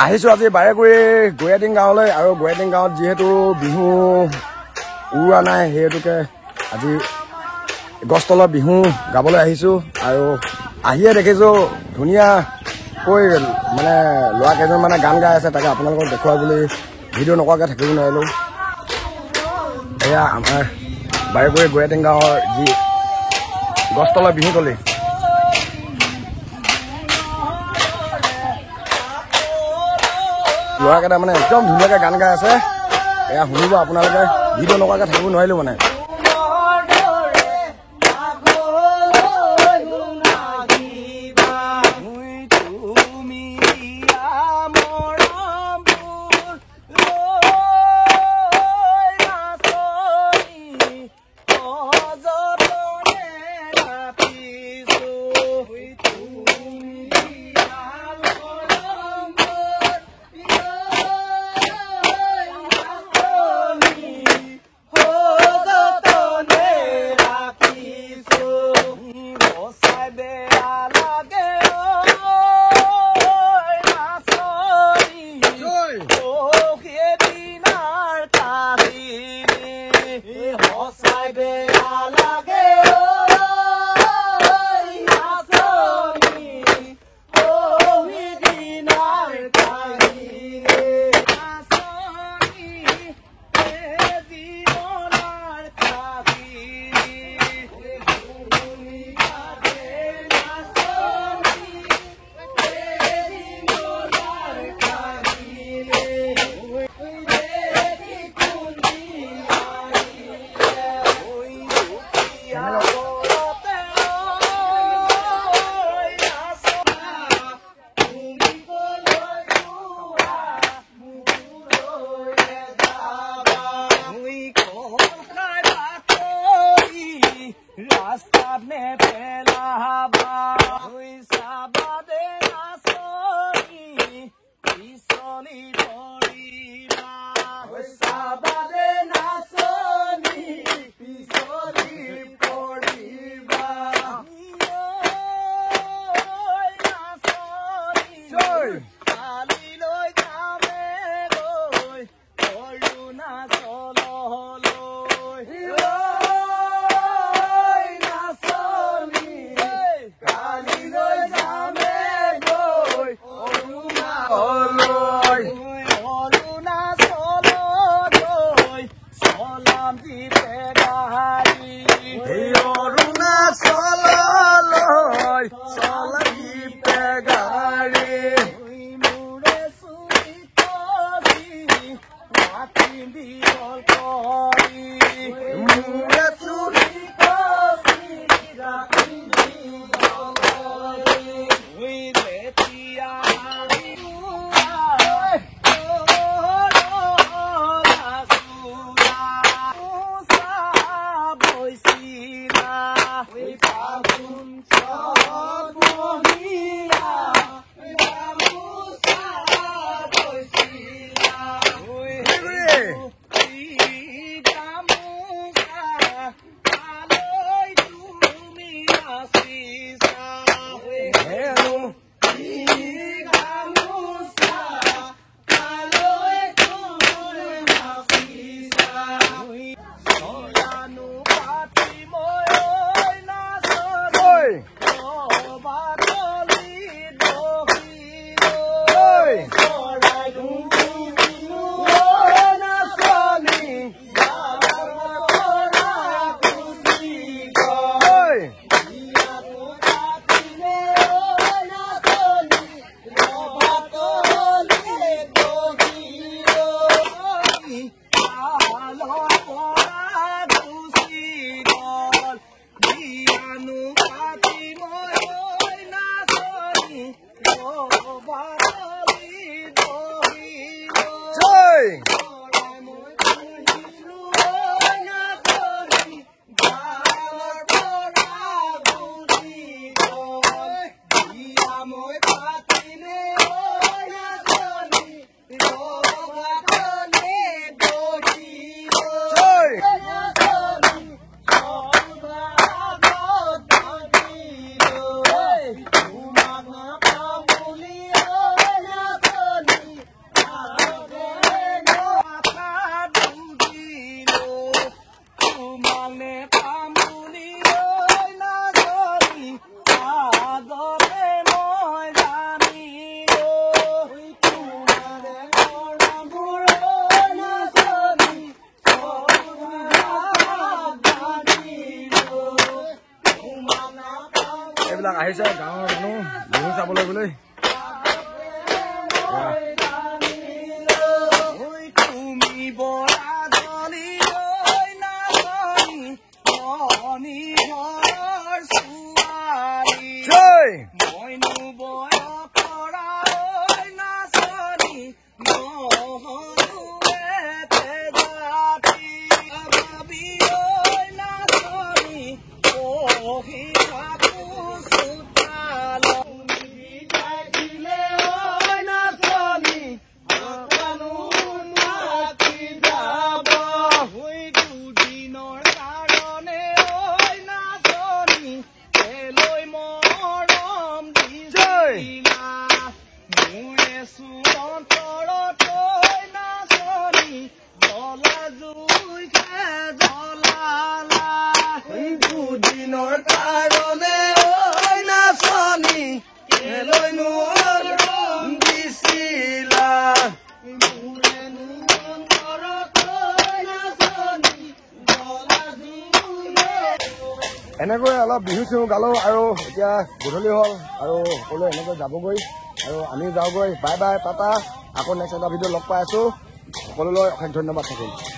আহিছো আজি বাৰেগুৰি গয়াটিং গাঁৱলৈ আৰু গয়াটিং গাঁৱত যিহেতু বিহু উৰুৱা নাই সেইহেতুকে আজি গছতলৰ বিহু গাবলৈ আহিছো আৰু আহিয়ে দেখিছো ধুনীয়াকৈ মানে ল'ৰা কেইজন মানে গান গাই আছে তাকে আপোনালোকক দেখুৱা বুলি ভিডিঅ' নকৰাকৈ থাকিব নোৱাৰিলো এয়া আমাৰ বাৰেগুৰি গয়াটিং গাঁৱৰ যি গছতলৰ বিহুতলী ল'ৰাকেইটা মানে একদম ধুনীয়াকৈ গান গাই আছে এয়া শুনিব আপোনালোকে ভিডিঅ' নকৰাকৈ থাকিব নোৱাৰিলো মানে বিলাক আহিছে গাঁৱৰ মানুহ বিহু চাবলৈ বুলি এনেকৈ অলপ বিহু চিহু গালো আৰু এতিয়া গধূলি হ'ল আৰু সকলোৱে এনেকৈ যাবগৈ আৰু আমি যাওঁগৈ বাই বাই টাটা আকৌ নেক্সট এটা ভিডিঅ' লগ পাই আছো সকলোলৈ অশেষ ধন্যবাদ থাকিল।